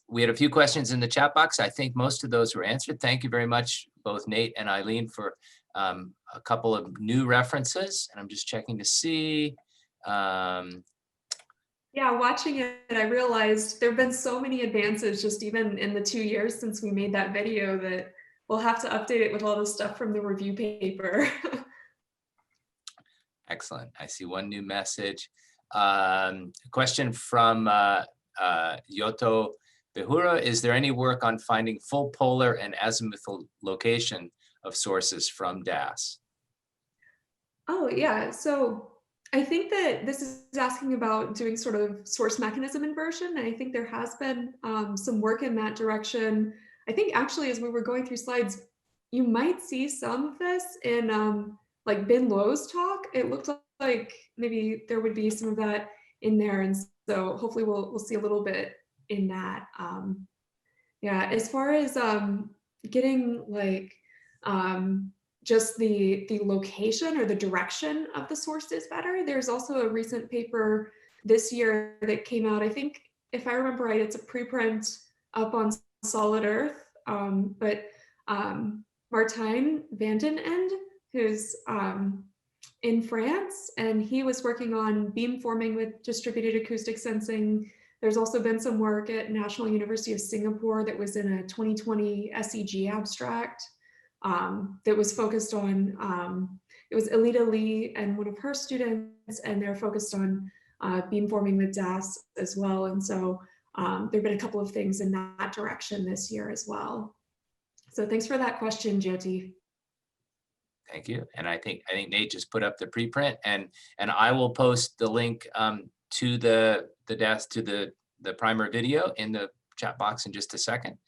we had a few questions in the chat box. I think most of those were answered. Thank you very much, both Nate and Eileen, for a couple of new references. And I'm just checking to see. Yeah, watching it, I realized there have been so many advances just even in the 2 years since we made that video that we'll have to update it with all the stuff from the review paper. Excellent. I see one new message. A question from Yoto Behura. Is there any work on finding full polar and azimuthal location of sources from DAS? Oh, yeah. So I think that this is asking about doing sort of source mechanism inversion. And I think there has been some work in that direction. I think actually, as we were going through slides, you might see some of this in like Ben Lowe's talk. It looked like maybe there would be some of that in there. And so hopefully we'll see a little bit in that. Yeah, as far as getting like just the location or the direction of the source is better. There's also a recent paper this year that came out. I think if I remember right, it's a preprint up on Solid Earth, but Martijn van den Ende, who's in France, and he was working on beamforming with distributed acoustic sensing. There's also been some work at National University of Singapore that was in a 2020 SEG abstract. That was focused on, it was Alita Lee and one of her students, and they're focused on beamforming with DAS as well. And so there have been a couple of things in that direction this year as well. So thanks for that question, Jyoti. Thank you. And I think Nate just put up the preprint, and I will post the link to the DAS, to the primer video in the chat box in just a second.